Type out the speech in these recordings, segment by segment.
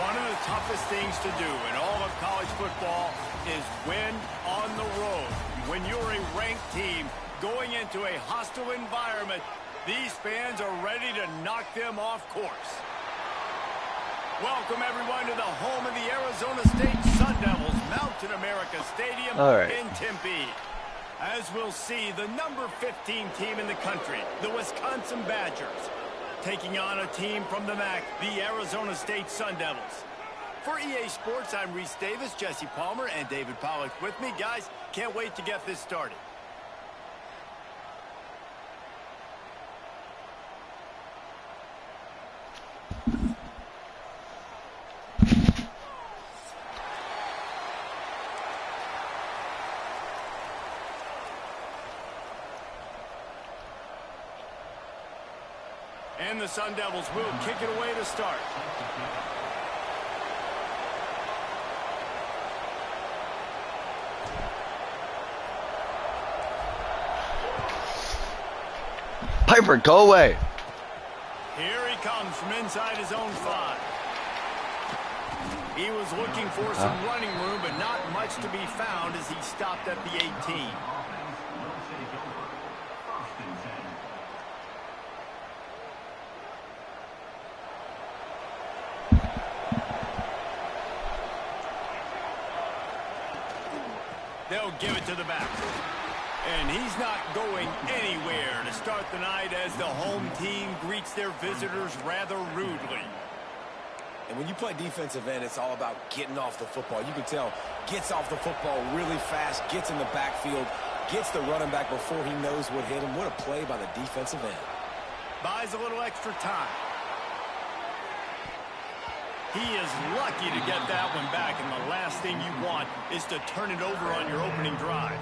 One of the toughest things to do in all of college football is win on the road. When you're a ranked team going into a hostile environment, these fans are ready to knock them off course. Welcome, everyone, to the home of the Arizona State Sun Devils, Mountain America Stadium in Tempe. As we'll see, the number 15 team in the country, the Wisconsin Badgers, taking on a team from the MAC, the Arizona State Sun Devils. For EA Sports, I'm Reese Davis, Jesse Palmer, and David Pollock with me. Guys, can't wait to get this started. And the Sun Devils will kick it away to start. Piper, go away. Here he comes from inside his own 5. He was looking for some running room, but not much to be found as he stopped at the 18. They'll give it to the back. And he's not going anywhere to start the night as the home team greets their visitors rather rudely. And when you play defensive end, it's all about getting off the football. You can tell, gets off the football really fast, gets in the backfield, gets the running back before he knows what hit him. What a play by the defensive end. Buys a little extra time. He is lucky to get that one back, and the last thing you want is to turn it over on your opening drive.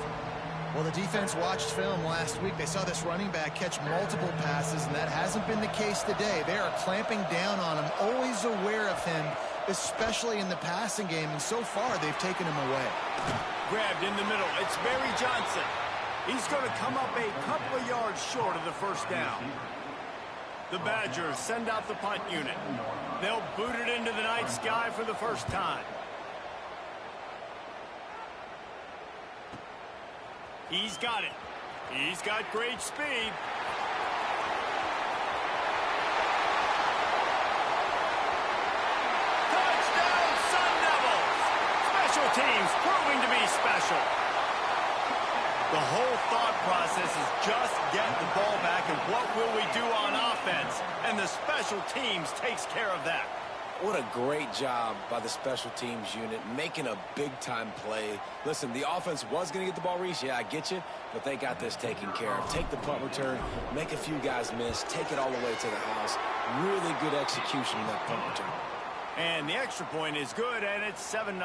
Well, the defense watched film last week. They saw this running back catch multiple passes, and that hasn't been the case today. They are clamping down on him, always aware of him, especially in the passing game, and so far they've taken him away. Grabbed in the middle. It's Barry Johnson. He's going to come up a couple of yards short of the first down. The Badgers send out the punt unit. They'll boot it into the night sky for the first time. He's got it. He's got great speed. Touchdown, Sun Devils! Special teams proving to be special. The whole thought process is just getting the ball back, and what will we do on offense? And the special teams takes care of that. What a great job by the special teams unit, making a big-time play. Listen, the offense was going to get the ball, Reese. Yeah, I get you, but they got this taken care of. Take the punt return, make a few guys miss, take it all the way to the house. Really good execution in that punt return. And the extra point is good, and it's 7-0.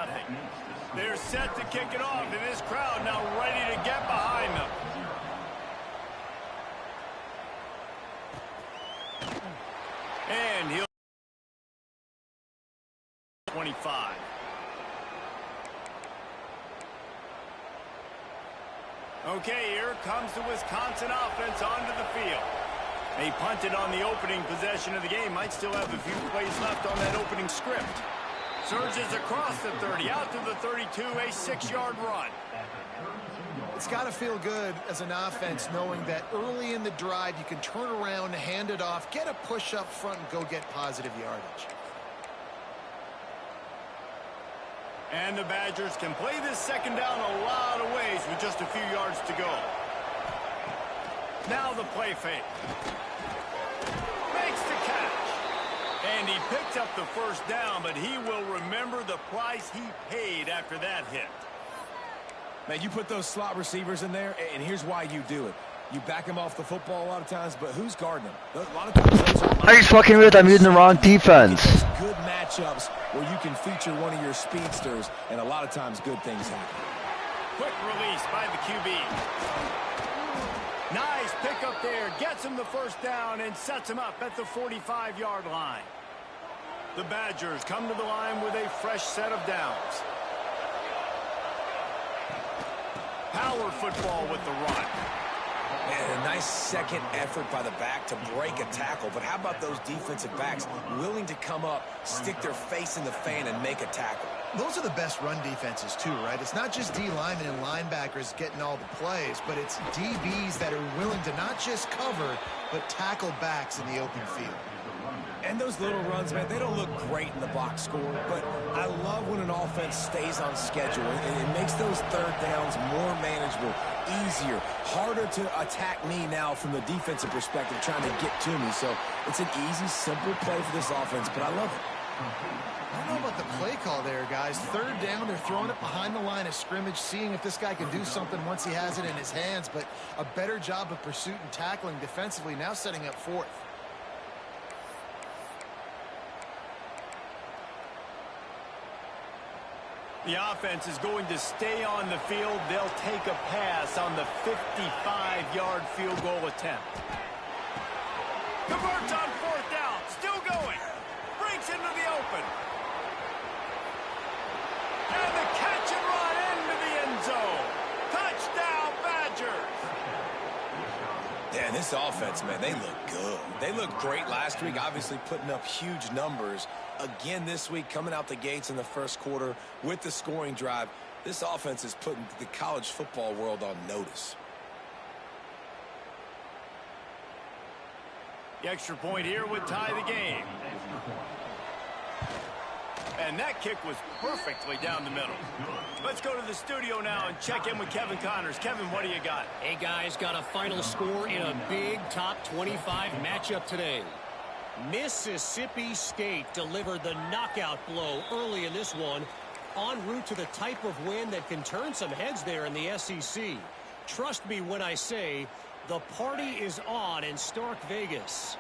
They're set to kick it off, and this crowd now ready to get behind them. And he'll 25. Okay, here comes the Wisconsin offense onto the field. They punted on the opening possession of the game. Might still have a few plays left on that opening script. Surges across the 30, out to the 32, a 6-yard run. It's got to feel good as an offense knowing that early in the drive you can turn around, hand it off, get a push up front, and go get positive yardage. And the Badgers can play this second down a lot of ways with just a few yards to go. Now the play fake. Makes the catch. And he picked up the first down, but he will remember the price he paid after that hit. Man, you put those slot receivers in there, and here's why you do it. You back them off the football a lot of times, but who's guarding them? A lot of times those are... Are you fucking with? I'm using the wrong defense. Good matchups where you can feature one of your speedsters, and a lot of times good things happen. Quick release by the QB. Nice pick up there. Gets him the first down and sets him up at the 45-yard line. The Badgers come to the line with a fresh set of downs. Power football with the run. And a nice second effort by the back to break a tackle. But how about those defensive backs willing to come up, stick their face in the fan, and make a tackle? Those are the best run defenses, too, right? It's not just D linemen and linebackers getting all the plays, but it's DBs that are willing to not just cover, but tackle backs in the open field. And those little runs, man, they don't look great in the box score, but I love when an offense stays on schedule. It makes those third downs more manageable, easier, harder to attack me now from the defensive perspective trying to get to me. So it's an easy, simple play for this offense, but I love it. I don't know about the play call there, guys. Third down, they're throwing it behind the line of scrimmage, seeing if this guy can do something once he has it in his hands, but a better job of pursuit and tackling defensively, now setting up fourth. The offense is going to stay on the field. They'll take a pass on the 55-yard field goal attempt. Converts on fourth down. Still going. Breaks into the open. And the catch and run into the end zone. Touchdown, Badgers. Yeah, this offense, man, they look good. They looked great last week, obviously putting up huge numbers. Again this week, coming out the gates in the first quarter with the scoring drive. This offense is putting the college football world on notice. The extra point here would tie the game. And that kick was perfectly down the middle. Let's go to the studio now and check in with Kevin Connors. Kevin, what do you got? Hey, guys, got a final score in a big top 25 matchup today. Mississippi State delivered the knockout blow early in this one, en route to the type of win that can turn some heads there in the SEC. Trust me when I say the party is on in Stark Vegas.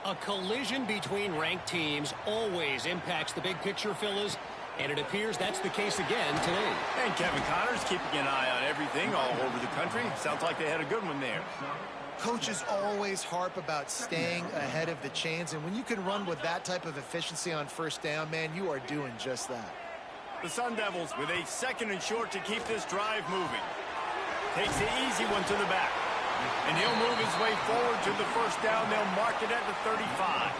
A collision between ranked teams always impacts the big picture, fellas, and it appears that's the case again today. And Kevin Connors keeping an eye on everything all over the country. Sounds like they had a good one there. Coaches always harp about staying ahead of the chains, and when you can run with that type of efficiency on first down, man, you are doing just that. The Sun Devils with a second and short to keep this drive moving. Takes the easy one to the back. And he'll move his way forward to the first down. They'll mark it at the 35.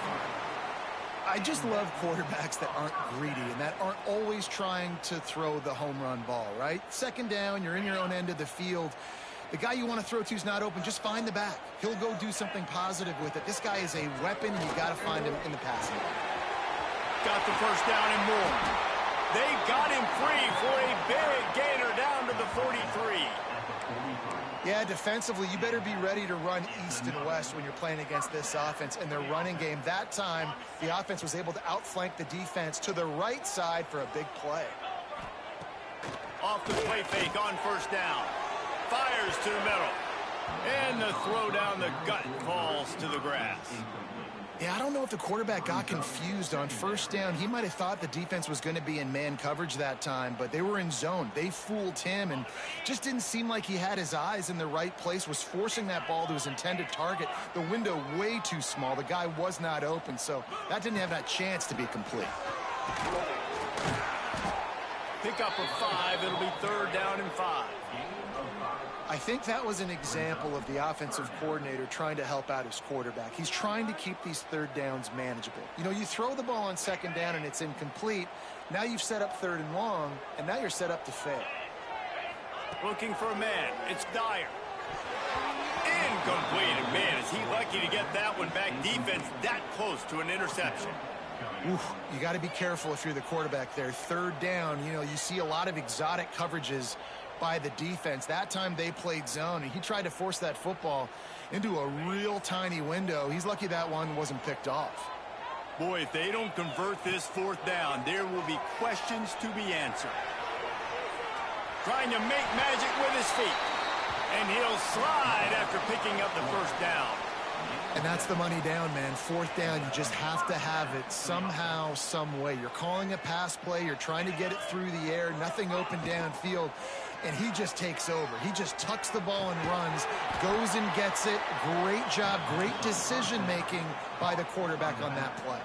I just love quarterbacks that aren't greedy and that aren't always trying to throw the home run ball, right? Second down, you're in your own end of the field. The guy you want to throw to is not open. Just find the back. He'll go do something positive with it. This guy is a weapon, and you've got to find him in the passing game. Got the first down and more. They got him free for a big gainer down to the 43. Yeah, defensively, you better be ready to run east and west when you're playing against this offense and their running game. That time, the offense was able to outflank the defense to the right side for a big play. Off the play fake on first down. Fires to the middle. And the throw down the gut falls to the grass. Yeah, I don't know if the quarterback got confused on first down. He might have thought the defense was going to be in man coverage that time, but they were in zone. They fooled him and just didn't seem like he had his eyes in the right place, was forcing that ball to his intended target. The window way too small. The guy was not open, so that didn't have that chance to be complete. Pick up of 5. It'll be third down and 5. I think that was an example of the offensive coordinator trying to help out his quarterback. He's trying to keep these third downs manageable. You know, you throw the ball on second down and it's incomplete. Now you've set up third and long, and now you're set up to fail. Looking for a man. It's Dyer. Incomplete. And man, is he lucky to get that one back. Defense that close to an interception. Oof, you got to be careful if you're the quarterback there. Third down, you know, you see a lot of exotic coverages by the defense. That time they played zone, and he tried to force that football into a real tiny window. He's lucky that one wasn't picked off. Boy, if they don't convert this fourth down, there will be questions to be answered. Trying to make magic with his feet. And he'll slide after picking up the first down. And that's the money down, man. Fourth down, you just have to have it somehow, some way. You're calling a pass play. You're trying to get it through the air. Nothing open downfield. And he just takes over. He just tucks the ball and runs, goes and gets it. Great job, great decision-making by the quarterback on that play.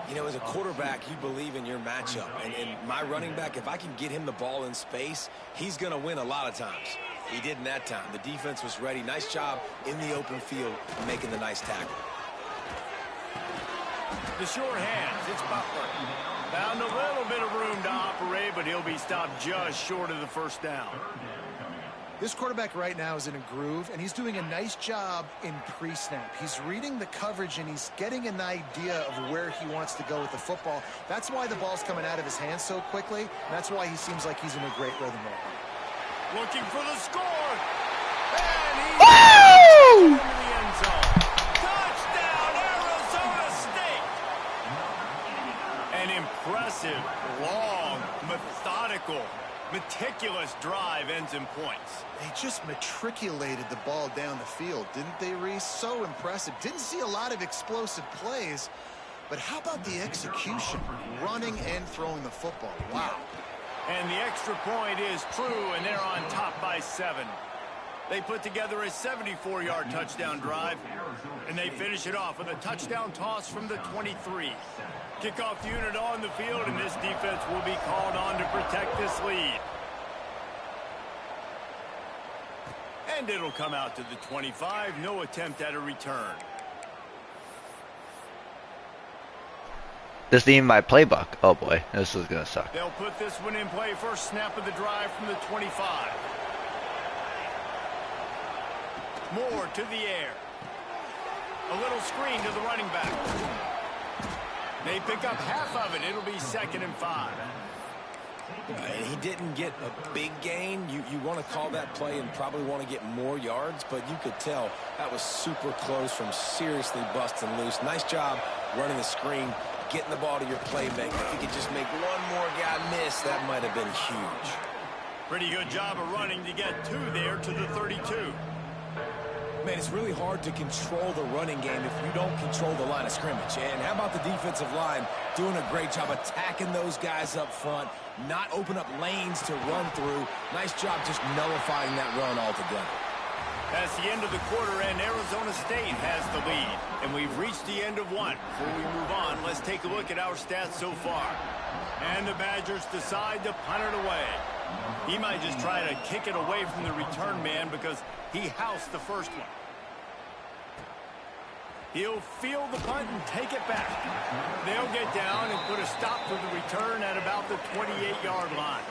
You know, as a quarterback, you believe in your matchup. And my running back, if I can get him the ball in space, he's going to win a lot of times. He didn't that time. The defense was ready. Nice job in the open field making the nice tackle. The sure hands. It's Butler. Found a little bit of room to operate, but he'll be stopped just short of the first down. This quarterback right now is in a groove, and he's doing a nice job in pre-snap. He's reading the coverage, and he's getting an idea of where he wants to go with the football. That's why the ball's coming out of his hands so quickly, and that's why he seems like he's in a great rhythm right now. Looking for the score. And he's in the end zone. Touchdown, Arizona State. An impressive, long, methodical, meticulous drive ends in points. They just matriculated the ball down the field, didn't they, Reese? So impressive. Didn't see a lot of explosive plays, but how about the execution? Running and throwing the football. Wow. And the extra point is true, and they're on top by 7. They put together a 74-yard touchdown drive, and they finish it off with a touchdown toss from the 23. Kickoff unit on the field, and this defense will be called on to protect this lead. And it'll come out to the 25. No attempt at a return. This ain't my playbook. Oh boy, this is gonna suck. They'll put this one in play. First snap of the drive from the 25. Moore to the air. A little screen to the running back. They pick up half of it. It'll be 2nd and 5. He didn't get a big gain. You want to call that play and probably want to get more yards, but you could tell that was super close from seriously busting loose. Nice job running the screen, getting the ball to your playmaker. If you could just make one more guy miss, that might have been huge. Pretty good job of running to get 2 there to the 32. Man, it's really hard to control the running game if you don't control the line of scrimmage. And how about the defensive line doing a great job attacking those guys up front, not open up lanes to run through. Nice job just nullifying that run altogether. That's the end of the quarter, and Arizona State has the lead. And we've reached the end of one. Before we move on, let's take a look at our stats so far. And the Badgers decide to punt it away. He might just try to kick it away from the return man because he housed the first one. He'll field the punt and take it back. They'll get down and put a stop to the return at about the 28-yard line.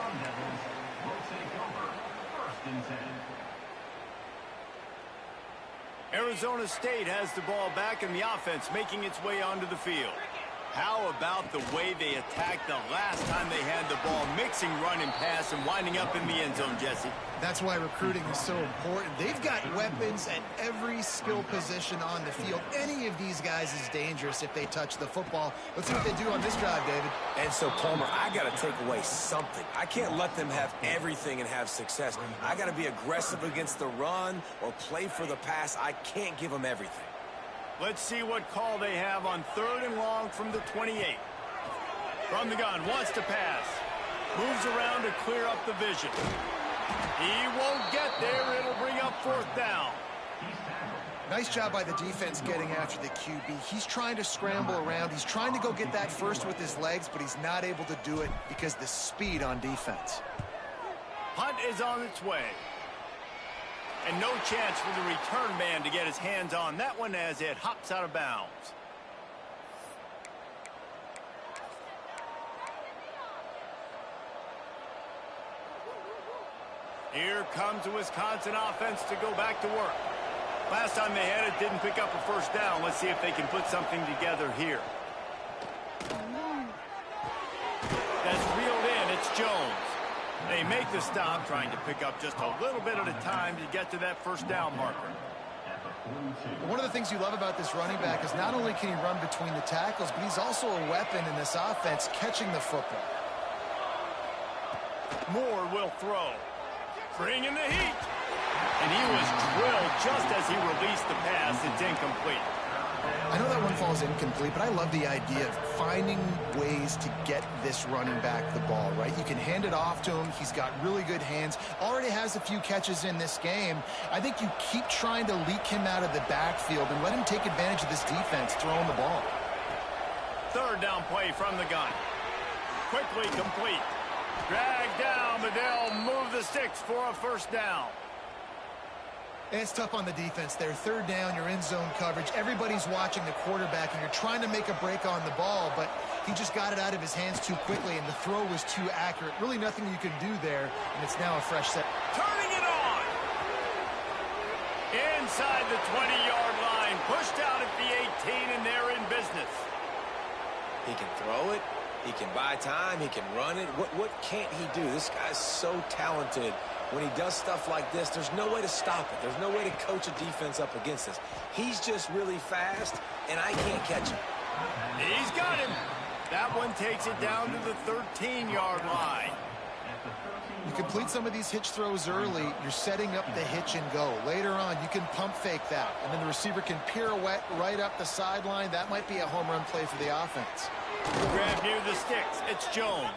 Arizona State has the ball back and the offense making its way onto the field. How about the way they attacked the last time they had the ball, mixing run and pass and winding up in the end zone, Jesse? That's why recruiting is so important. They've got weapons at every skill position on the field. Any of these guys is dangerous if they touch the football. Let's see what they do on this drive, David. And so, Palmer, I got to take away something. I can't let them have everything and have success. I got to be aggressive against the run or play for the pass. I can't give them everything. Let's see what call they have on 3rd and long from the 28. From the gun, wants to pass. Moves around to clear up the vision. He won't get there. It'll bring up 4th down. Nice job by the defense getting after the QB. He's trying to scramble around. He's trying to go get that first with his legs, but he's not able to do it because the speed on defense. Punt is on its way. And no chance for the return man to get his hands on that one as it hops out of bounds. Here comes the Wisconsin offense to go back to work. Last time they had it, didn't pick up a first down. Let's see if they can put something together here. That's reeled in. It's Jones. They make the stop, trying to pick up just a little bit at a time to get to that first down marker. One of the things you love about this running back is not only can he run between the tackles, but he's also a weapon in this offense catching the football. Moore will throw. Bringing the heat. And he was drilled just as he released the pass. It's incomplete. I know that one falls incomplete, but I love the idea of finding ways to get this running back the ball, right? You can hand it off to him. He's got really good hands. Already has a few catches in this game. I think you keep trying to leak him out of the backfield and let him take advantage of this defense throwing the ball. 3rd down play from the gun. Quickly complete. Dragged down, but they'll move the sticks for a first down. And it's tough on the defense there. Third down, you're in zone coverage. Everybody's watching the quarterback, and you're trying to make a break on the ball, but he just got it out of his hands too quickly, and the throw was too accurate. Really nothing you can do there, and it's now a fresh set. Turning it on. Inside the 20-yard line. Pushed out at the 18, and they're in business. He can throw it. He can buy time. He can run it. What can't he do? This guy's so talented. When he does stuff like this, there's no way to stop it. There's no way to coach a defense up against this. He's just really fast, and I can't catch him. He's got him. That one takes it down to the 13-yard line. You complete some of these hitch throws early, you're setting up the hitch and go. Later on, you can pump fake that, and then the receiver can pirouette right up the sideline. That might be a home run play for the offense. Grab near the sticks. It's Jones.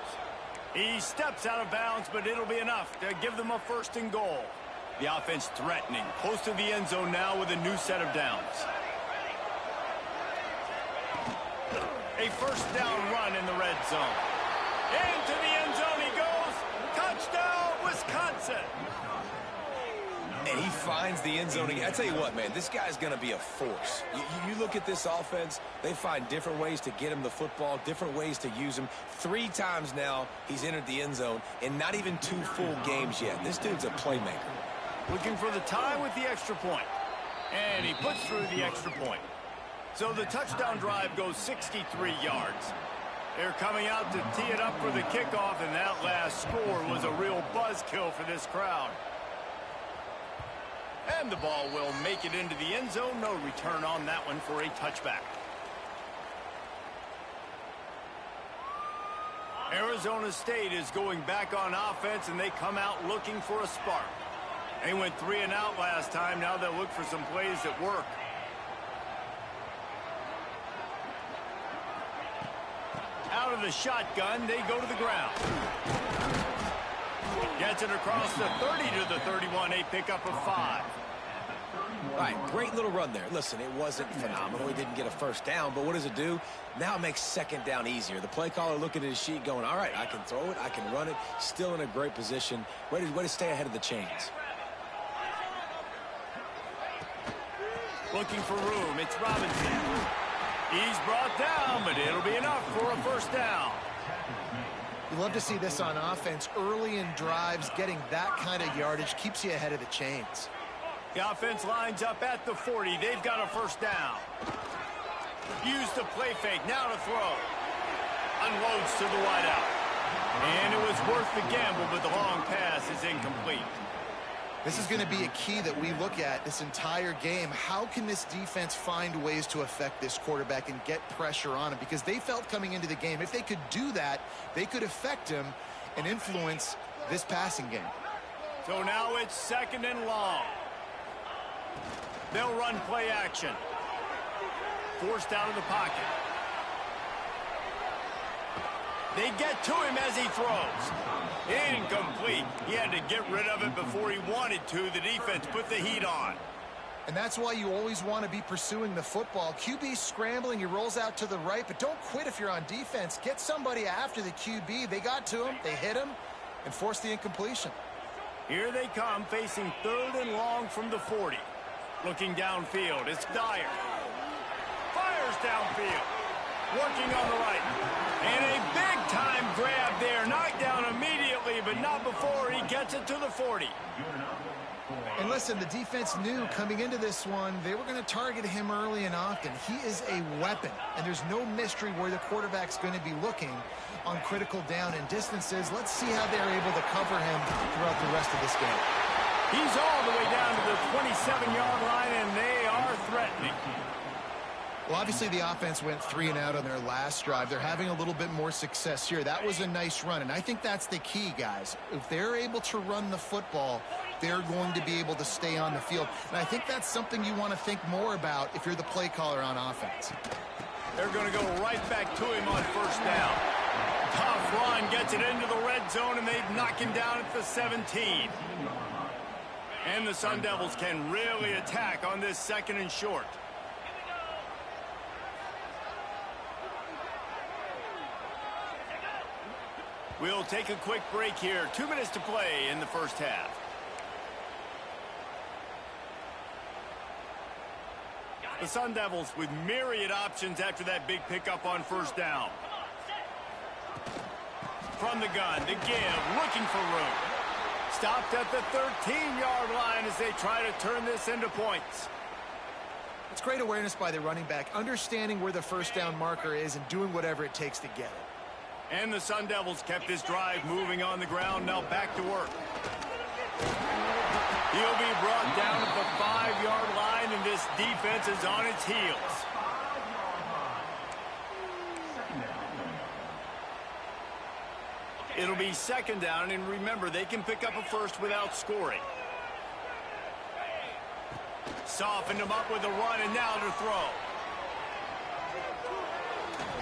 He steps out of bounds, but it'll be enough to give them a first and goal. The offense threatening, close to the end zone now with a new set of downs. A first down run in the red zone. Into the end zone he goes. Touchdown, Wisconsin. And he finds the end zone again. I tell you what, man, this guy's going to be a force. You look at this offense, they find different ways to get him the football, different ways to use him. 3 times now he's entered the end zone, and not even 2 full games yet. This dude's a playmaker. Looking for the tie with the extra point. And he puts through the extra point. So the touchdown drive goes 63 yards. They're coming out to tee it up for the kickoff, and that last score was a real buzzkill for this crowd. And the ball will make it into the end zone. No return on that one for a touchback. Arizona State is going back on offense, and they come out looking for a spark. They went 3 and out last time. Now they'll look for some plays that work. Out of the shotgun, they go to the ground. Gets it across the 30 to the 31, a pickup of 5. All right, great little run there. Listen, it wasn't phenomenal. He didn't get a first down, but what does it do? Now it makes second down easier. The play caller looking at his sheet going, all right, I can throw it, I can run it, still in a great position, ready to stay ahead of the chains. Looking for room, it's Robinson. He's brought down, but it'll be enough for a first down. You love to see this on offense. Early in drives, getting that kind of yardage keeps you ahead of the chains. The offense lines up at the 40. They've got a first down. Use the play fake, now to throw. Unloads to the wideout. And it was worth the gamble, but the long pass is incomplete. This is going to be a key that we look at this entire game. How can this defense find ways to affect this quarterback and get pressure on him? Because they felt coming into the game, if they could do that, they could affect him and influence this passing game. So now it's second and long. They'll run play action. Forced out of the pocket. They get to him as he throws. Incomplete. He had to get rid of it before he wanted to. The defense put the heat on. And that's why you always want to be pursuing the football. QB scrambling, he rolls out to the right, but don't quit if you're on defense. Get somebody after the QB. They got to him, they hit him, and forced the incompletion. Here they come, facing third and long from the 40. Looking downfield, it's Dyer. Fires downfield. Working on the right. And a big-time grab there. Knocked down immediately, but not before he gets it to the 40. And listen, the defense knew coming into this one, they were going to target him early and often. He is a weapon, and there's no mystery where the quarterback's going to be looking on critical down and distances. Let's see how they're able to cover him throughout the rest of this game. He's all the way down to the 27-yard line, and they are threatening. Well, obviously the offense went 3 and out on their last drive. They're having a little bit more success here. That was a nice run, and I think that's the key, guys. If they're able to run the football, they're going to be able to stay on the field. And I think that's something you want to think more about if you're the play caller on offense. They're going to go right back to him on first down. Tough run, gets it into the red zone, and they knock him down at the 17. And the Sun Devils can really attack on this second and short. We'll take a quick break here. 2 minutes to play in the first half. The Sun Devils with myriad options after that big pickup on first down. From the gun, the give, looking for room. Stopped at the 13-yard line as they try to turn this into points. It's great awareness by the running back, understanding where the first down marker is and doing whatever it takes to get it. And the Sun Devils kept this drive moving on the ground, now back to work. He'll be brought down at the 5-yard line, and this defense is on its heels. It'll be second down, and remember, they can pick up a first without scoring. Softened him up with a run, and now to throw.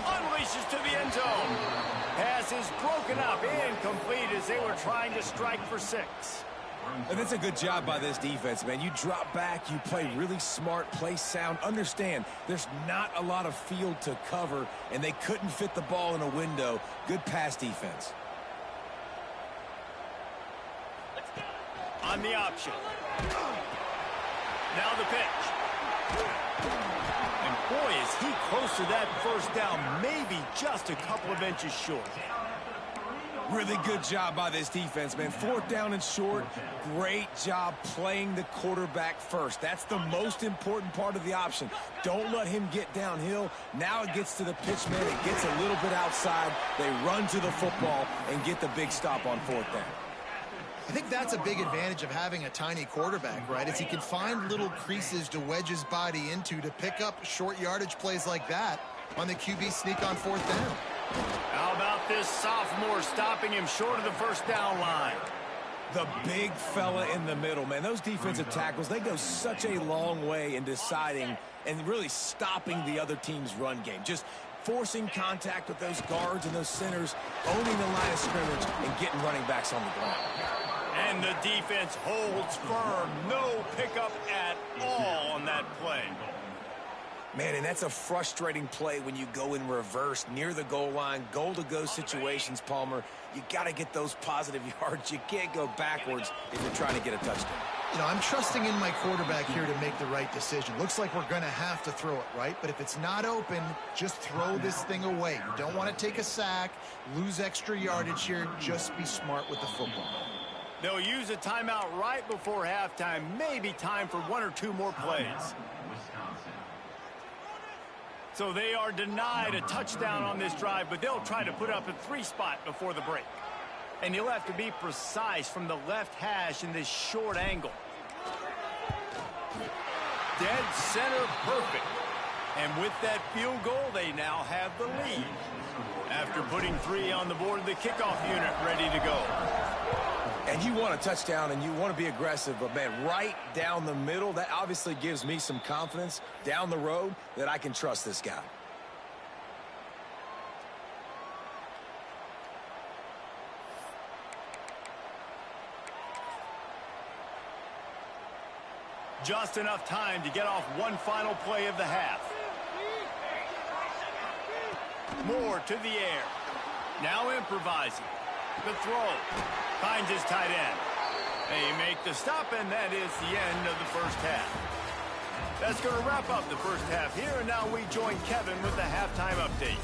Unleashes to the end zone. Pass is broken up, incomplete as they were trying to strike for 6. And it's a good job by this defense, man. You drop back, you play really smart, play sound. Understand, there's not a lot of field to cover, and they couldn't fit the ball in a window. Good pass defense. On the option. Now the pitch. And boy, is he close to that first down, maybe just a couple of inches short. Really good job by this defense, man. 4th down and short. Great job playing the quarterback first. That's the most important part of the option. Don't let him get downhill. Now it gets to the pitch man. It gets a little bit outside. They run to the football and get the big stop on 4th down. I think that's a big advantage of having a tiny quarterback, right? Is he can find little creases to wedge his body into to pick up short yardage plays like that on the QB sneak on 4th down. How about this sophomore stopping him short of the first down line? The big fella in the middle, man. Those defensive tackles, they go such a long way in deciding and really stopping the other team's run game. Just forcing contact with those guards and those centers, owning the line of scrimmage, and getting running backs on the ground. And the defense holds firm. No pickup at all on that play. Man, and that's a frustrating play when you go in reverse near the goal line, goal-to-go situations, Palmer. You got to get those positive yards. You can't go backwards if you're trying to get a touchdown. You know, I'm trusting in my quarterback here to make the right decision. Looks like we're going to have to throw it, right? But if it's not open, just throw this thing away. You don't want to take a sack, lose extra yardage here. Just be smart with the football. They'll use a timeout right before halftime. Maybe time for 1 or 2 more plays. So they are denied a touchdown on this drive, but they'll try to put up a 3 spot before the break. And you'll have to be precise from the left hash in this short angle. Dead center perfect. And with that field goal, they now have the lead. After putting 3 on the board, the kickoff unit ready to go. And you want a touchdown and you want to be aggressive, but man, right down the middle, that obviously gives me some confidence down the road that I can trust this guy. Just enough time to get off one final play of the half. Moore to the air. Now improvising. The throw. Finds his tight end. They make the stop, and that is the end of the first half. That's going to wrap up the first half here, and now we join Kevin with the halftime update.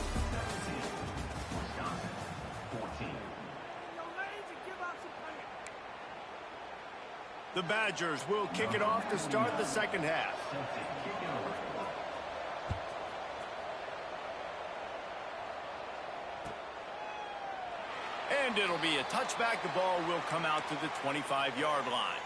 The Badgers will kick it off to start the second half. And it'll be a touchback. The ball will come out to the 25-yard line.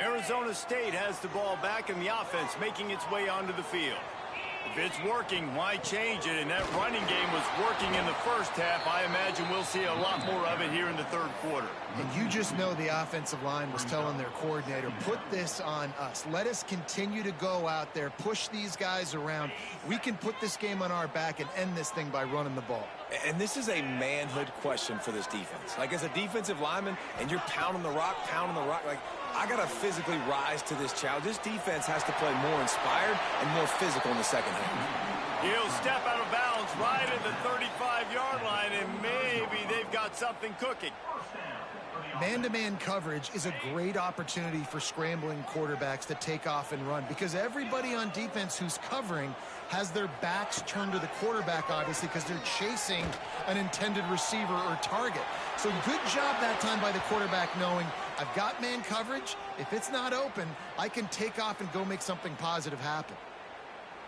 Arizona State has the ball back in the offense, making its way onto the field. If it's working, why change it? And that running game was working in the first half. I imagine we'll see a lot more of it here in the third quarter. And you just know the offensive line was telling their coordinator, put this on us. Let us continue to go out there, push these guys around. We can put this game on our back and end this thing by running the ball. And this is a manhood question for this defense. Like, as a defensive lineman, and you're pounding the rock, like, I got to physically rise to this challenge. This defense has to play more inspired and more physical in the second half. He'll step out of bounds right at the 35-yard line, and maybe they've got something cooking. Man-to-man coverage is a great opportunity for scrambling quarterbacks to take off and run, because everybody on defense who's covering has their backs turned to the quarterback, obviously, because they're chasing an intended receiver or target. So good job that time by the quarterback knowing, I've got man coverage. If it's not open, I can take off and go make something positive happen.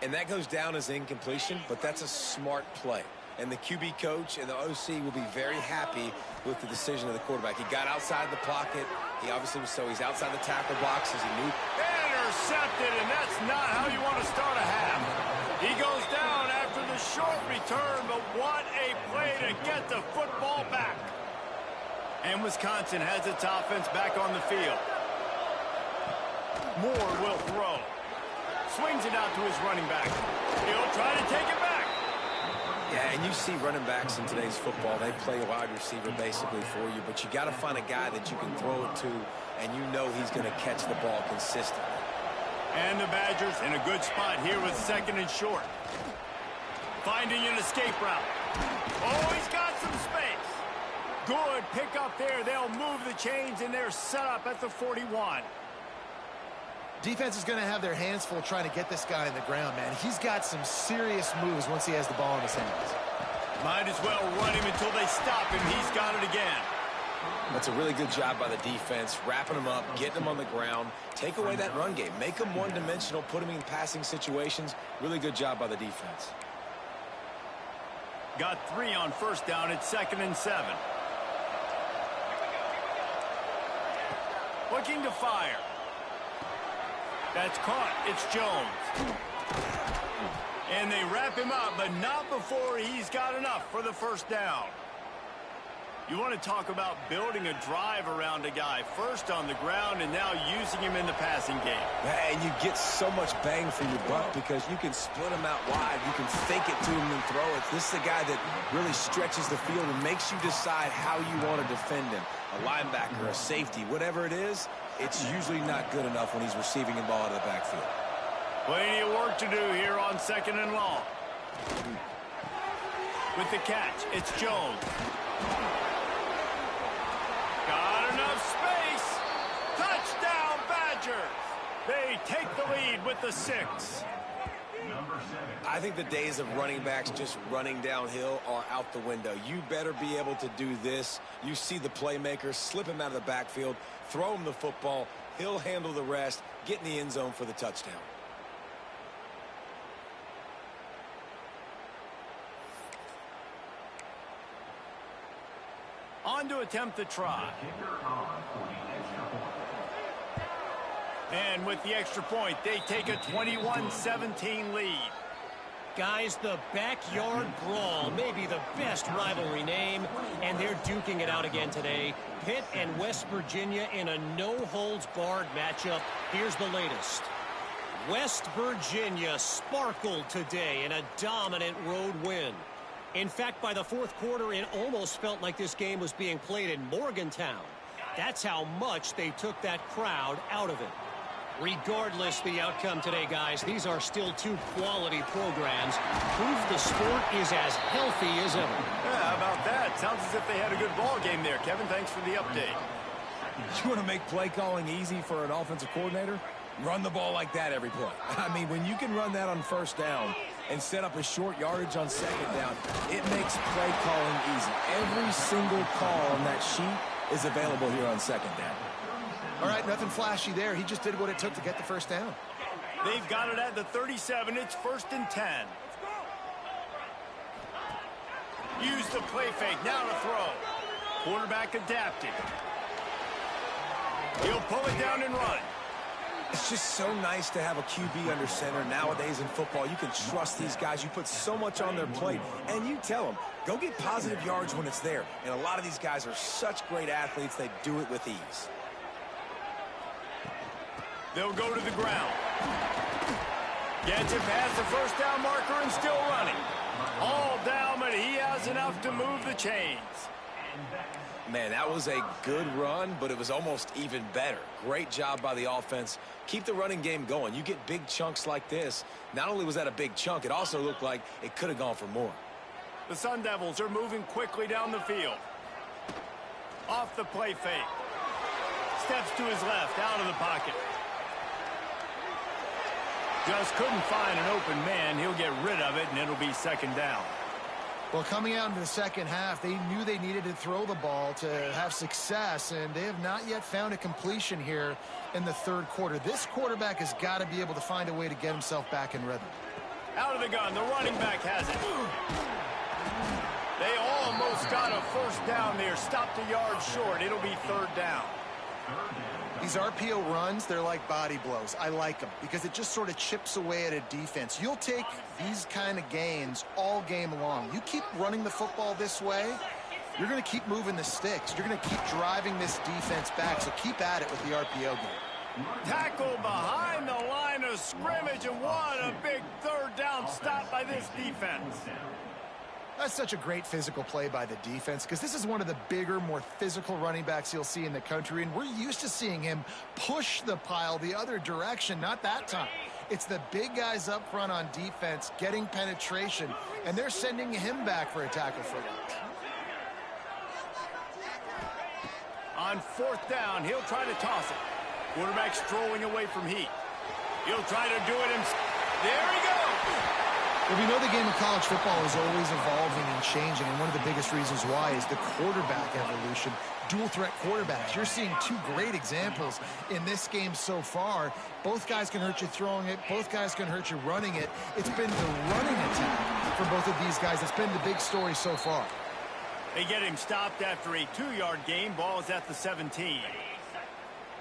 And that goes down as incompletion, but that's a smart play. And the QB coach and the OC will be very happy with the decision of the quarterback. He got outside the pocket. He obviously was, so he's outside the tackle box as he moved. Intercepted, and that's not how you want to start a half. He goes down after the short return, but what a play to get the football back. And Wisconsin has its offense back on the field. Moore will throw. Swings it out to his running back. He'll try to take it back. Yeah, and you see running backs in today's football, they play a wide receiver basically for you, but you got to find a guy that you can throw it to, and you know he's going to catch the ball consistently. And the Badgers in a good spot here with 2nd and short. Finding an escape route. Oh, he's got some space. Good pick up there. They'll move the chains, and they're set up at the 41. Defense is going to have their hands full trying to get this guy in the ground, man. He's got some serious moves once he has the ball in his hands. Might as well run him until they stop him. He's got it again. That's a really good job by the defense, wrapping him up, getting him on the ground. Take away that run game. Make him one-dimensional, put him in passing situations. Really good job by the defense. Got 3 on 1st down at 2nd and 7. Looking to fire. That's caught. It's Jones. And they wrap him up, but not before he's got enough for the 1st down. You want to talk about building a drive around a guy. First on the ground and now using him in the passing game. And you get so much bang for your buck because you can split him out wide. You can fake it to him and throw it. This is a guy that really stretches the field and makes you decide how you want to defend him. A linebacker, a safety, whatever it is, it's usually not good enough when he's receiving the ball out of the backfield. Plenty of work to do here on 2nd and long. With the catch, it's Jones. Got enough space. Touchdown, Badgers. They take the lead with the 6. I think the days of running backs just running downhill are out the window. You better be able to do this. You see the playmaker, slip him out of the backfield, throw him the football. He'll handle the rest, get in the end zone for the touchdown. On to attempt the try. And with the extra point, they take a 21-17 lead. Guys, the backyard brawl may be the best rivalry name, and they're duking it out again today. Pitt and West Virginia in a no-holds-barred matchup. Here's the latest. West Virginia sparkled today in a dominant road win. In fact, by the 4th quarter, it almost felt like this game was being played in Morgantown. That's how much they took that crowd out of it. Regardless the outcome today, guys, these are still 2 quality programs. Proof the sport is as healthy as ever. Yeah, how about that? Sounds as if they had a good ball game there. Kevin, thanks for the update. You want to make play calling easy for an offensive coordinator? Run the ball like that every play. I mean, when you can run that on 1st down and set up a short yardage on 2nd down, it makes play calling easy. Every single call on that sheet is available here on 2nd down. All right, nothing flashy there. He just did what it took to get the 1st down. They've got it at the 37. It's 1st and 10. Use the play fake. Now to throw. Quarterback adapted. He'll pull it down and run. It's just so nice to have a QB under center nowadays in football. You can trust these guys. You put so much on their plate, and you tell them, go get positive yards when it's there. And a lot of these guys are such great athletes, they do it with ease. They'll go to the ground. Gets it past the 1st down marker and still running. All down, but he has enough to move the chains. Man, that was a good run, but it was almost even better. Great job by the offense. Keep the running game going. You get big chunks like this. Not only was that a big chunk, it also looked like it could have gone for more. The Sun Devils are moving quickly down the field. Off the play fake. Steps to his left, out of the pocket. Just couldn't find an open man. He'll get rid of it, and it'll be second down. Well, coming out into the second half, they knew they needed to throw the ball to have success, and they have not yet found a completion here in the third quarter. This quarterback has got to be able to find a way to get himself back in rhythm. Out of the gun, the running back has it. They almost got a first down there. Stopped a yard short. It'll be third down. These RPO runs, they're like body blows. I like them because it just sort of chips away at a defense. You'll take these kind of gains all game long. You keep running the football this way, you're going to keep moving the sticks. You're going to keep driving this defense back, so keep at it with the RPO game. Tackle behind the line of scrimmage, and what a big third down stop by this defense. That's such a great physical play by the defense because this is one of the bigger, more physical running backs you'll see in the country, and we're used to seeing him push the pile the other direction. Not that time. It's the big guys up front on defense getting penetration, and they're sending him back for a tackle for it. On fourth down, he'll try to toss it. Quarterback strolling away from heat. He'll try to do it himself. There he goes. Well, we know the game of college football is always evolving and changing, and one of the biggest reasons why is the quarterback evolution. Dual threat quarterbacks. You're seeing two great examples in this game so far. Both guys can hurt you throwing it. Both guys can hurt you running it. It's been the running attack for both of these guys that's been the big story so far. They get him stopped after a 2-yard gain. Ball is at the 17.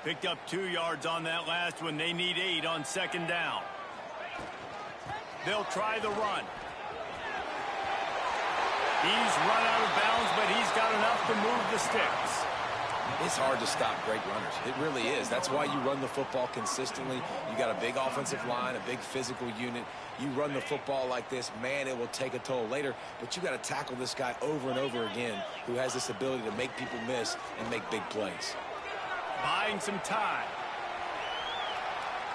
Picked up 2 yards on that last one. They need 8 on second down. They'll try the run. He's run out of bounds, but he's got enough to move the sticks. It's hard to stop great runners. It really is. That's why you run the football consistently. You got a big offensive line, a big physical unit. You run the football like this, man, it will take a toll later. But you got to tackle this guy over and over again who has this ability to make people miss and make big plays. Buying some time.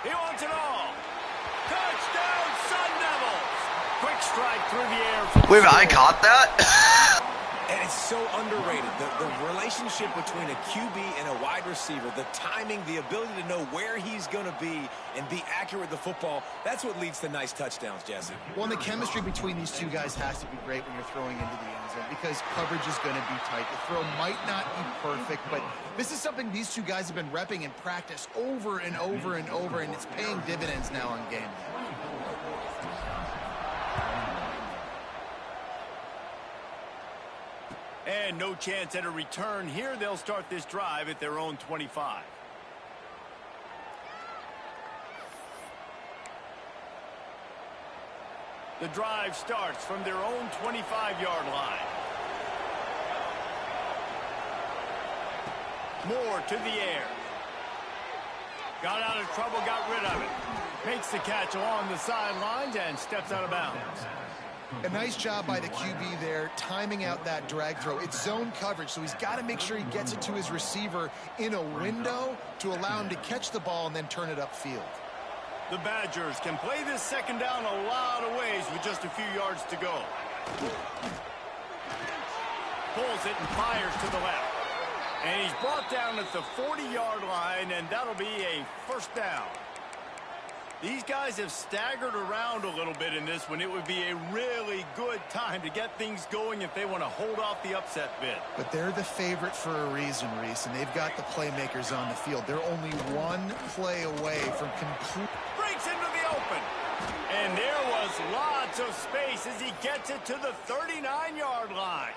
He wants it all. Touchdown, Sun Devils! Quick strike through the air. Wait, I caught that? And it's so underrated. The relationship between a QB and a wide receiver, the timing, the ability to know where he's going to be and be accurate with the football, that's what leads to nice touchdowns, Jesse. Well, and the chemistry between these two guys has to be great when you're throwing into the end zone because coverage is going to be tight. The throw might not be perfect, but this is something these two guys have been repping in practice over and over and over, and it's paying dividends now on game day. And no chance at a return here. They'll start this drive at their own 25. The drive starts from their own 25-yard line. Moore to the air. Got out of trouble, got rid of it. Makes the catch along the sidelines and steps out of bounds. A nice job by the QB there, timing out that drag throw. It's zone coverage, so he's got to make sure he gets it to his receiver in a window to allow him to catch the ball and then turn it upfield. The Badgers can play this second down a lot of ways with just a few yards to go. Pulls it and fires to the left. And he's brought down at the 40-yard line, and that'll be a first down. These guys have staggered around a little bit in this one. It would be a really good time to get things going if they want to hold off the upset bid. But they're the favorite for a reason, Reese, and they've got the playmakers on the field. They're only one play away from complete... Breaks into the open. And there was lots of space as he gets it to the 39-yard line.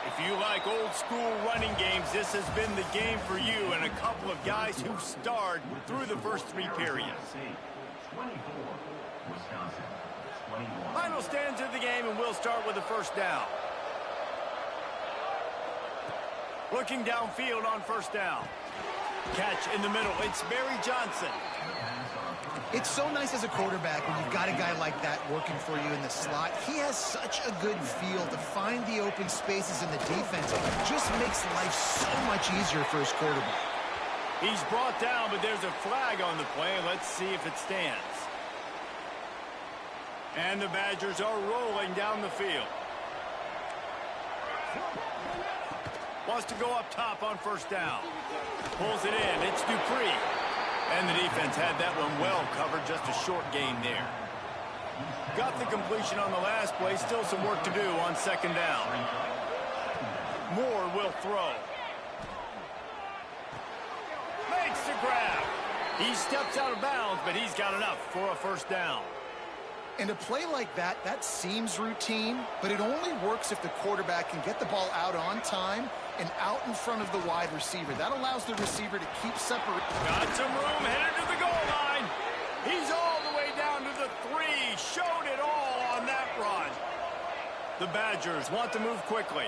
If you like old-school running games, this has been the game for you and a couple of guys who've starred through the first 3 periods. Final stands of the game, and we'll start with the first down. Looking downfield on first down. Catch in the middle. It's Barry Johnson. It's so nice as a quarterback when you've got a guy like that working for you in the slot. He has such a good feel to find the open spaces in the defense. It just makes life so much easier for his quarterback. He's brought down, but there's a flag on the play. Let's see if it stands. And the Badgers are rolling down the field. Wants to go up top on first down. Pulls it in. It's Dupree. And the defense had that one well covered. Just a short gain there. Got the completion on the last play. Still some work to do on second down. Moore will throw. Makes the grab. He steps out of bounds, but he's got enough for a first down. And a play like that, that seems routine, but it only works if the quarterback can get the ball out on time and out in front of the wide receiver. That allows the receiver to keep separate. Got some room, headed to the goal line. He's all the way down to the 3. Showed it all on that run. The Badgers want to move quickly.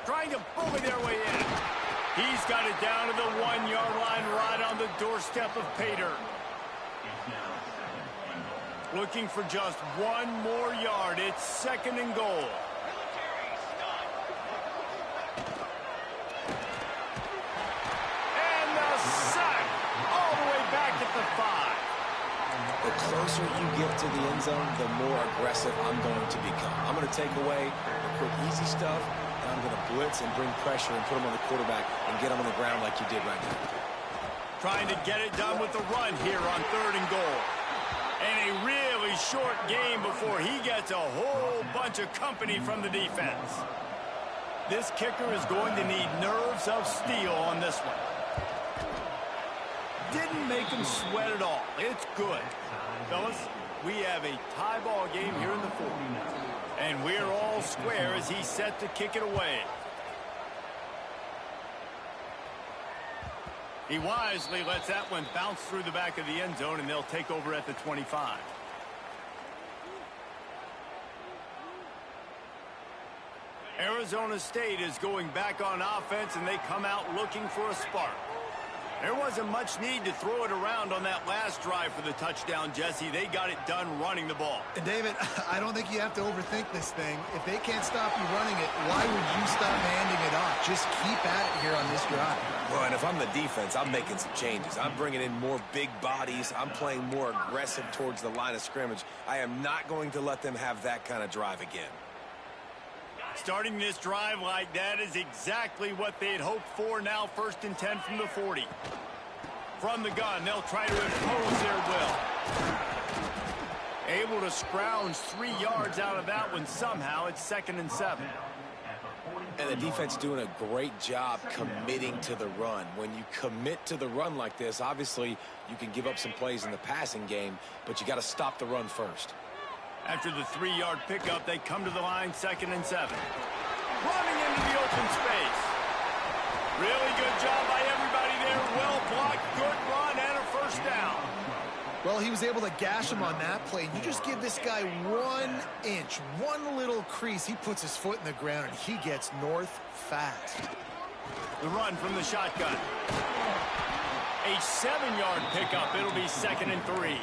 Trying to bully their way in. He's got it down to the 1-yard line, right on the doorstep of Pater. Looking for just one more yard. It's second and goal. And the sack all the way back at the 5. The closer you get to the end zone, the more aggressive I'm going to become. I'm going to take away the quick, easy stuff, and I'm going to blitz and bring pressure and put him on the quarterback and get him on the ground like you did right now. Trying to get it done with the run here on third and goal. And a really short game before he gets a whole bunch of company from the defense. This kicker is going to need nerves of steel on this one. Didn't make him sweat at all. It's good. Fellas, we have a tie ball game here in the 4th. And we're all square as he's set to kick it away. He wisely lets that one bounce through the back of the end zone, and they'll take over at the 25. Arizona State is going back on offense, and they come out looking for a spark. There wasn't much need to throw it around on that last drive for the touchdown, Jesse. They got it done running the ball. And David, I don't think you have to overthink this thing. If they can't stop you running it, why would you stop handing it off? Just keep at it here on this drive. Well, and if I'm the defense, I'm making some changes. I'm bringing in more big bodies. I'm playing more aggressive towards the line of scrimmage. I am not going to let them have that kind of drive again. Starting this drive like that is exactly what they'd hoped for. Now 1st and 10 from the 40. From the gun, they'll try to impose their will. Able to scrounge 3 yards out of that one somehow. It's 2nd and 7. And the defense doing a great job committing to the run. When you commit to the run like this, obviously you can give up some plays in the passing game, but you got to stop the run first. After the 3-yard pickup, they come to the line, 2nd and 7. Running into the open space. Really good job by everybody there. Well blocked, good run, and a first down. Well, he was able to gash him on that play. You just give this guy 1 inch, one little crease. He puts his foot in the ground, and he gets north fast. The run from the shotgun. A 7-yard pickup. It'll be 2nd and 3.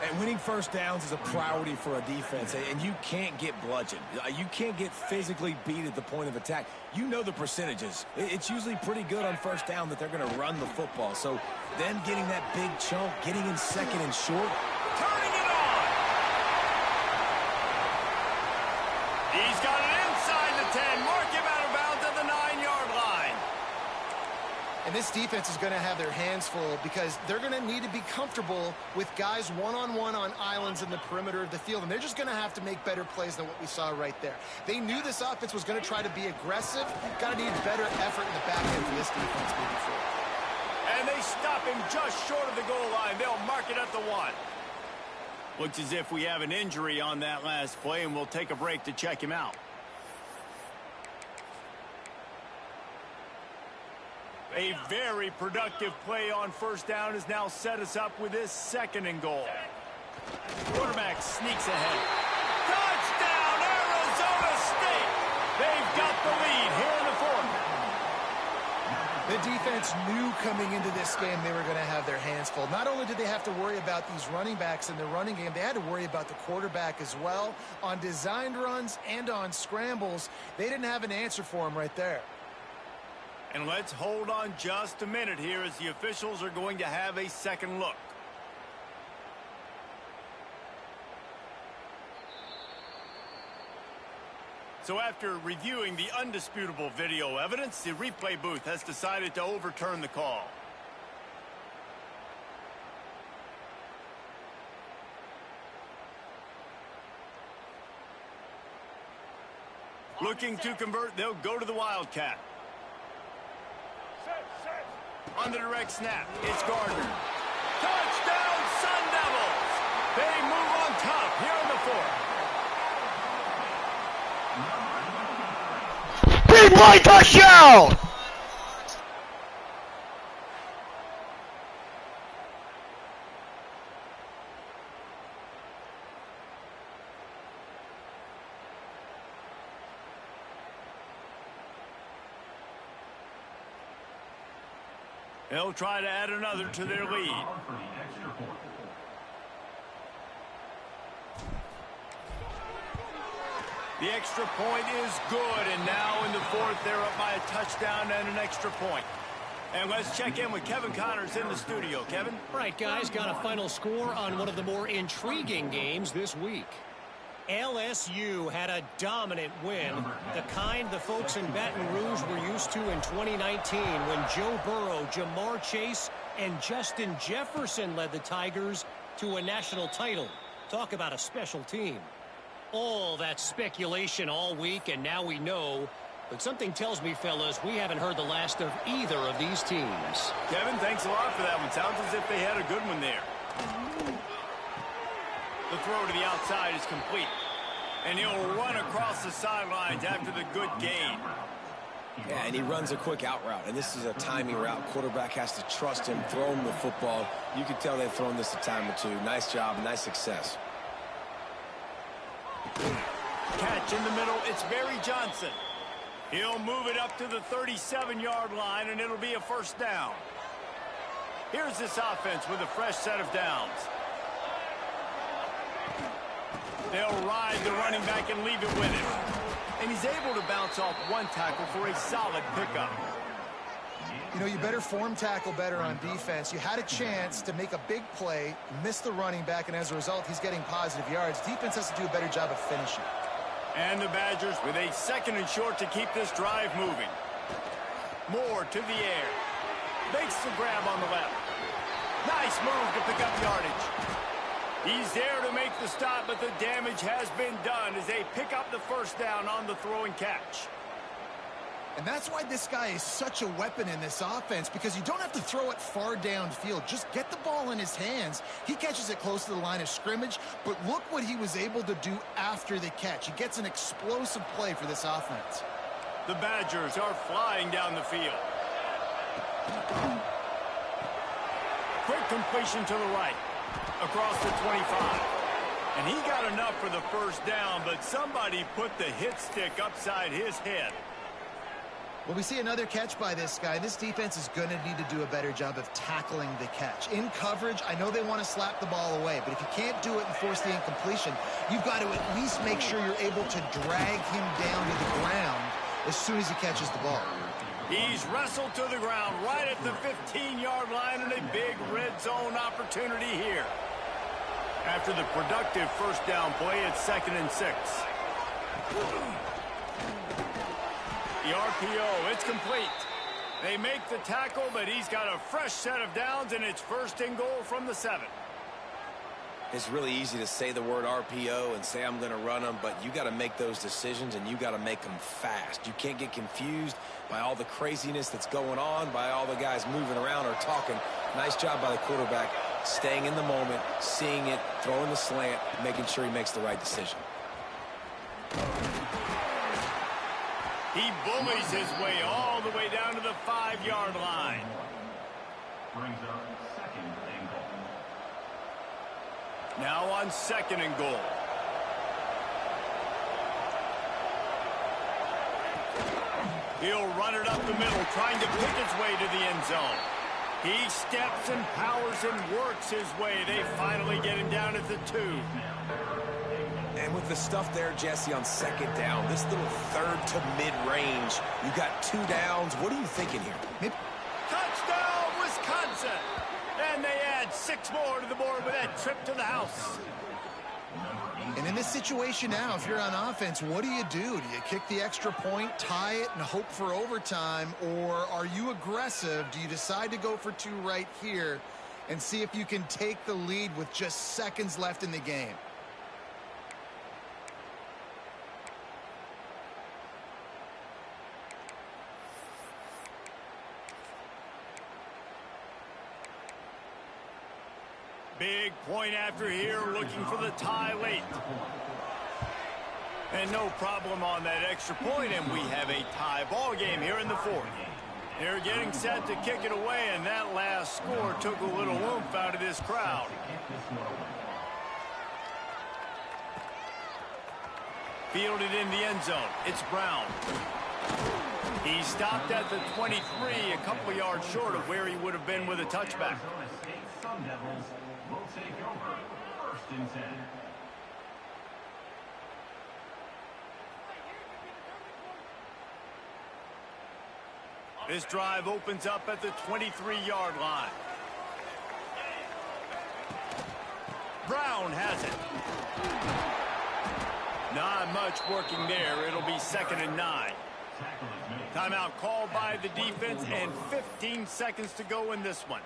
And winning first downs is a priority for a defense, and you can't get bludgeoned. You can't get physically beat at the point of attack. You know the percentages. It's usually pretty good on first down that they're going to run the football. So then getting that big chunk, getting in 2nd and short. Turning it on. He's got it inside the 10. Mark him out of bounds at the 9-yard line. And this defense is going to have their hands full because they're going to need to be comfortable with guys one-on-one on islands in the perimeter of the field. And they're just going to have to make better plays than what we saw right there. They knew this offense was going to try to be aggressive. Got to need better effort in the back end for this defense moving forward. And they stop him just short of the goal line. They'll mark it at the 1. Looks as if we have an injury on that last play, and we'll take a break to check him out. A very productive play on first down has now set us up with this 2nd and goal. Quarterback sneaks ahead. Touchdown, Arizona State! They've got the lead here in the 4th. The defense knew coming into this game they were going to have their hands full. Not only did they have to worry about these running backs in the running game, they had to worry about the quarterback as well. On designed runs and on scrambles, they didn't have an answer for him right there. And let's hold on just a minute here as the officials are going to have a second look. So after reviewing the undisputable video evidence, the replay booth has decided to overturn the call. Looking to convert, they'll go to the Wildcat. On the direct snap, it's Gardner. Touchdown, Sun Devils! They move on top here in the fourth. Big play touchdown! They'll try to add another to their lead. The extra point is good, and now in the fourth, they're up by a touchdown and an extra point. And let's check in with Kevin Connors in the studio. Kevin? Right, guys, got a final score on one of the more intriguing games this week. LSU had a dominant win, the kind the folks in Baton Rouge were used to in 2019 when Joe Burrow, Jamar Chase, and Justin Jefferson led the Tigers to a national title. Talk about a special team. All that speculation all week, and now we know. But something tells me, fellas, we haven't heard the last of either of these teams. Kevin, thanks a lot for that one. Sounds as if they had a good one there. The throw to the outside is complete. And he'll run across the sidelines after the good gain. Yeah, and he runs a quick out route. And this is a timing route. Quarterback has to trust him, throw him the football. You can tell they've thrown this a time or two. Nice job, nice success. Catch in the middle, it's Barry Johnson. He'll move it up to the 37-yard line, and it'll be a first down. Here's this offense with a fresh set of downs. They'll ride the running back and leave it with him. And he's able to bounce off one tackle for a solid pickup. You know, you better form tackle better on defense. You had a chance to make a big play, miss the running back, and as a result, he's getting positive yards. Defense has to do a better job of finishing. And the Badgers with a second and short to keep this drive moving. Moore to the air. Makes the grab on the left. Nice move to pick up yardage. He's there to make the stop, but the damage has been done as they pick up the first down on the throw and catch. And that's why this guy is such a weapon in this offense, because you don't have to throw it far downfield. Just get the ball in his hands. He catches it close to the line of scrimmage, but look what he was able to do after the catch. He gets an explosive play for this offense. The Badgers are flying down the field. Quick completion to the right, across the 25. And he got enough for the first down, but somebody put the hit stick upside his head. Well, we see another catch by this guy. This defense is going to need to do a better job of tackling the catch. In coverage, I know they want to slap the ball away, but if you can't do it and force the incompletion, you've got to at least make sure you're able to drag him down to the ground as soon as he catches the ball. He's wrestled to the ground right at the 15-yard line, and a big red zone opportunity here. After the productive first down play, it's 2nd and 6. The RPO, it's complete. They make the tackle, but he's got a fresh set of downs, and it's 1st and goal from the 7. It's really easy to say the word RPO and say I'm going to run them, but you got to make those decisions, and you got to make them fast. You can't get confused by all the craziness that's going on, by all the guys moving around or talking. Nice job by the quarterback, staying in the moment, seeing it, throwing the slant, making sure he makes the right decision. He bullies his way all the way down to the 5-yard line. Brings up 2nd and goal. Now on 2nd and goal. He'll run it up the middle, trying to pick his way to the end zone. He steps and powers and works his way. They finally get him down at the 2. And with the stuff there, Jesse, on second down, this little third to mid-range, you got 2 downs. What are you thinking here? Touchdown, Wisconsin! And they add 6 more to the board with that trip to the house. And in this situation now, if you're on offense, what do? Do you kick the extra point, tie it, and hope for overtime? Or are you aggressive? Do you decide to go for 2 right here and see if you can take the lead with just seconds left in the game? Big point after here, looking for the tie late. And no problem on that extra point, and we have a tie ball game here in the 4th. They're getting set to kick it away, and that last score took a little oomph out of this crowd. Fielded in the end zone. It's Brown. He stopped at the 23, a couple yards short of where he would have been with a touchback. Will take over 1st and 10. This drive opens up at the 23-yard line. Brown has it. Not much working there. It'll be 2nd and 9. Timeout called by the defense and 15 seconds to go in this one.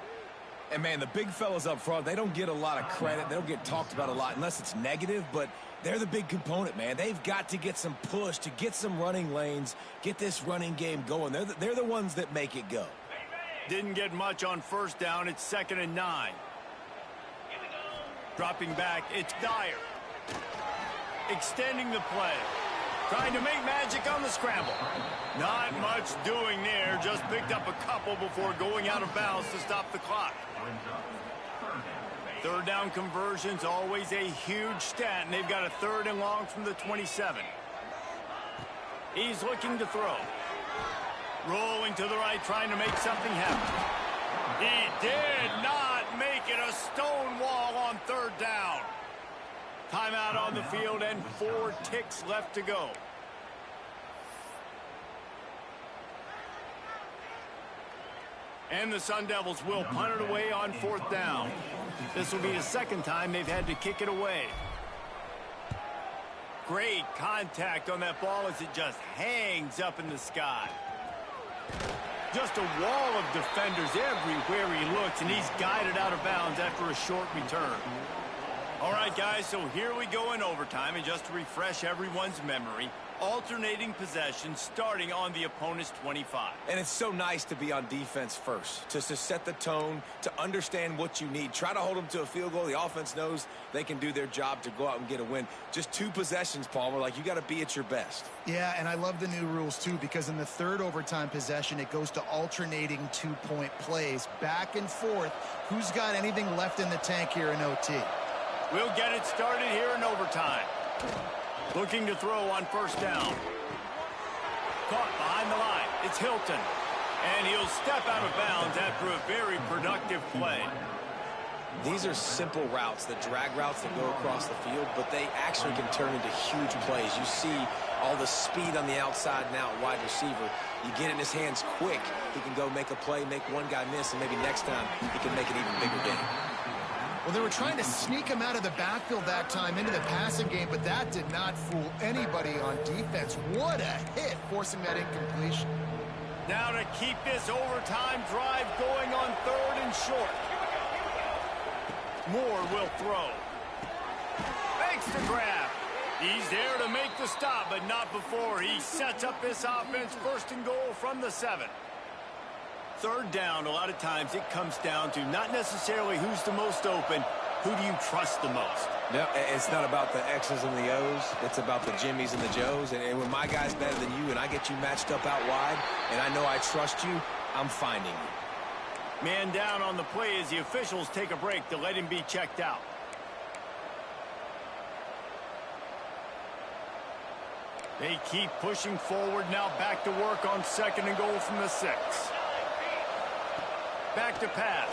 And, man, the big fellas up front, they don't get a lot of credit. They don't get talked about a lot unless it's negative, but they're the big component, man. They've got to get some push, to get some running lanes, get this running game going. They're the ones that make it go. Didn't get much on 1st down. It's 2nd and 9. Dropping back, it's Dyer. Extending the play. Trying to make magic on the scramble. Not much doing there. Just picked up a couple before going out of bounds to stop the clock. 3rd down conversion's always a huge stat, and they've got a 3rd and long from the 27. He's looking to throw. Rolling to the right, trying to make something happen. He did not make it. A stone wall on 3rd down. Timeout on the field and 4 ticks left to go. And the Sun Devils will punt it away on 4th down. This will be the 2nd time they've had to kick it away. Great contact on that ball as it just hangs up in the sky. Just a wall of defenders everywhere he looks, and he's guided out of bounds after a short return. All right, guys, so here we go in overtime, and just to refresh everyone's memory, alternating possession starting on the opponent's 25. And it's so nice to be on defense first, to set the tone, to understand what you need. Try to hold them to a field goal. The offense knows they can do their job to go out and get a win. Just 2 possessions, Palmer, like you got to be at your best. Yeah, and I love the new rules, too, because in the 3rd overtime possession, it goes to alternating 2-point plays. Back and forth. Who's got anything left in the tank here in OT? We'll get it started here in overtime. Looking to throw on 1st down. Caught behind the line. It's Hilton. And he'll step out of bounds after a very productive play. These are simple routes, the drag routes that go across the field, but they actually can turn into huge plays. You see all the speed on the outside and out wide receiver. You get in his hands quick, he can go make a play, make one guy miss, and maybe next time he can make an even bigger game. Well, they were trying to sneak him out of the backfield that time into the passing game, but that did not fool anybody on defense. What a hit, forcing that incompletion. Now to keep this overtime drive going on 3rd and short. Moore will throw. Makes the grab. He's there to make the stop, but not before he sets up this offense 1st and goal from the 7. 3rd down, a lot of times it comes down to not necessarily who's the most open, who do you trust the most? No, it's not about the X's and the O's. It's about the Jimmies and the Joes. And when my guy's better than you and I get you matched up out wide and I know I trust you, I'm finding you. Man down on the play as the officials take a break to let him be checked out. They keep pushing forward now, back to work on 2nd and goal from the 6. Back to pass.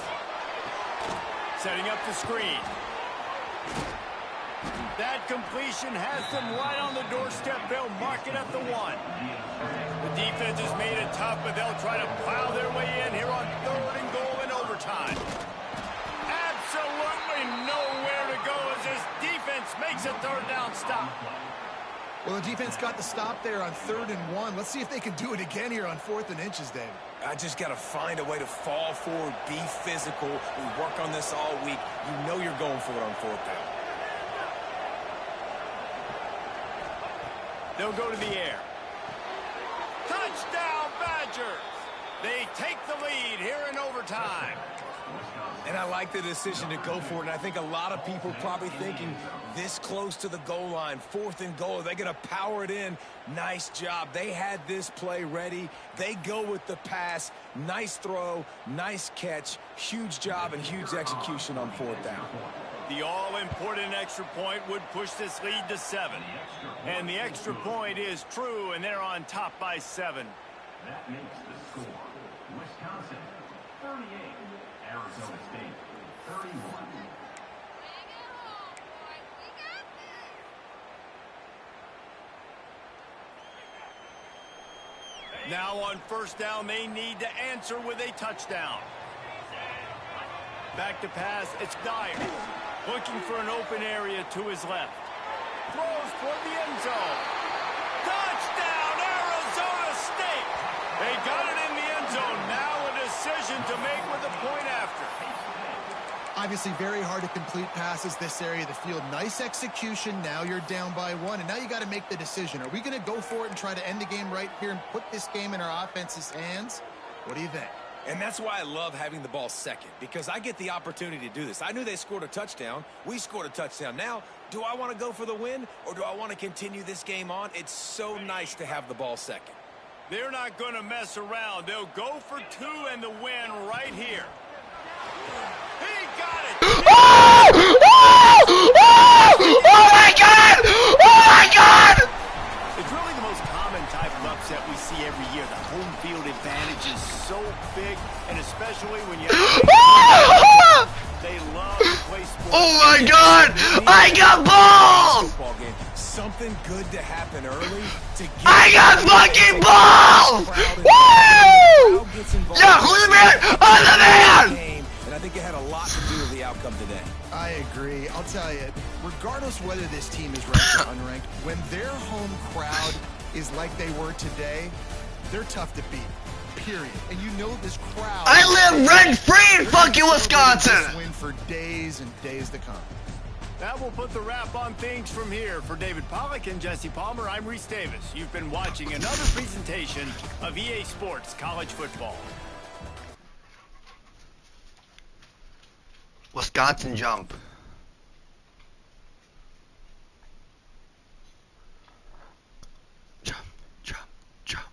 Setting up the screen. That completion has them right on the doorstep. They'll mark it at the 1. The defense has made it tough, but they'll try to plow their way in here on 3rd and goal in overtime. Absolutely nowhere to go as this defense makes a 3rd down stop. Well, the defense got the stop there on 3rd and 1. Let's see if they can do it again here on 4th and inches, David. I just got to find a way to fall forward, be physical. We work on this all week. You know you're going for it on 4th down. They'll go to the air. Touchdown, Badgers! They take the lead here in overtime. And I like the decision to go for it. And I think a lot of people probably thinking this close to the goal line, 4th and goal, they're going to power it in. Nice job. They had this play ready. They go with the pass. Nice throw, nice catch. Huge job and huge execution on 4th down. The all-important extra point would push this lead to 7. And the extra point is true, and they're on top by 7. That makes the score. Wisconsin, 38. Arizona State, 31. Now on 1st down, they need to answer with a touchdown. Back to pass, it's Dyer. Looking for an open area to his left. Throws toward the end zone. Touchdown, Arizona State! They got it in the end zone. Now a decision to make with a point after. Obviously very hard to complete passes this area of the field. Nice execution. Now you're down by 1, and now you got to make the decision. Are we going to go for it and try to end the game right here and put this game in our offense's hands? What do you think? And that's why I love having the ball 2nd, because I get the opportunity to do this. I knew they scored a touchdown. We scored a touchdown. Now, do I want to go for the win, or do I want to continue this game on? It's so nice to have the ball 2nd. They're not going to mess around. They'll go for 2 and the win right here. He got it! Oh! Oh! Oh! Oh my God! Oh my God! It's really the most common type of upset we see every year. The home field advantage is so big, and especially when you have they love to play sports. Oh my God! I got balls! Something good to happen early to get I got fucking balls! Woo! Yeah, who's the man? I'm the man! And I think it had a lot to do with the outcome today. I agree. I'll tell you, regardless whether this team is ranked or unranked, when their home crowd is like they were today, they're tough to beat. Period. And you know this crowd. I live rent-free in fucking Wisconsin! Win for days and days to come. That will put the wrap on things from here. For David Pollack and Jesse Palmer, I'm Reese Davis. You've been watching another presentation of EA Sports College Football. Wisconsin jump. Jump, jump, jump.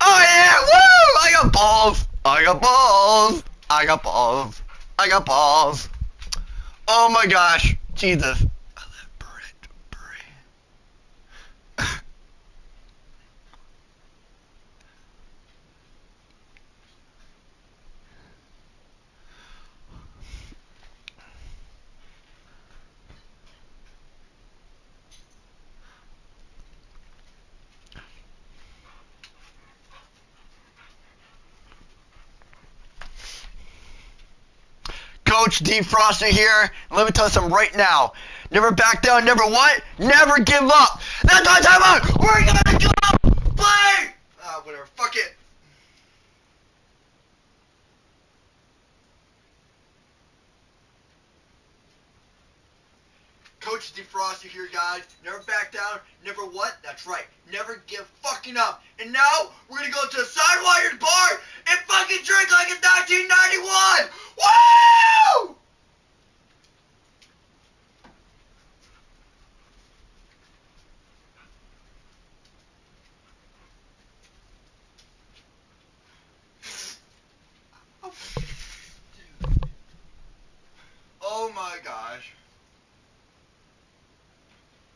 Oh yeah, woo! I got balls! I got balls! I got balls! I got balls! Oh my gosh, Jesus. I love Brett. Coach Defroster here. Let me tell you something right now. Never back down, never what? Never give up. That's what I'm talking about. We're gonna go play. Whatever. Fuck it. Coach Defroster here, guys. Never back down, never what? That's right. Never give fucking up. And now we're gonna go to the Sidewires bar and fucking drink like it's 1991. Woo!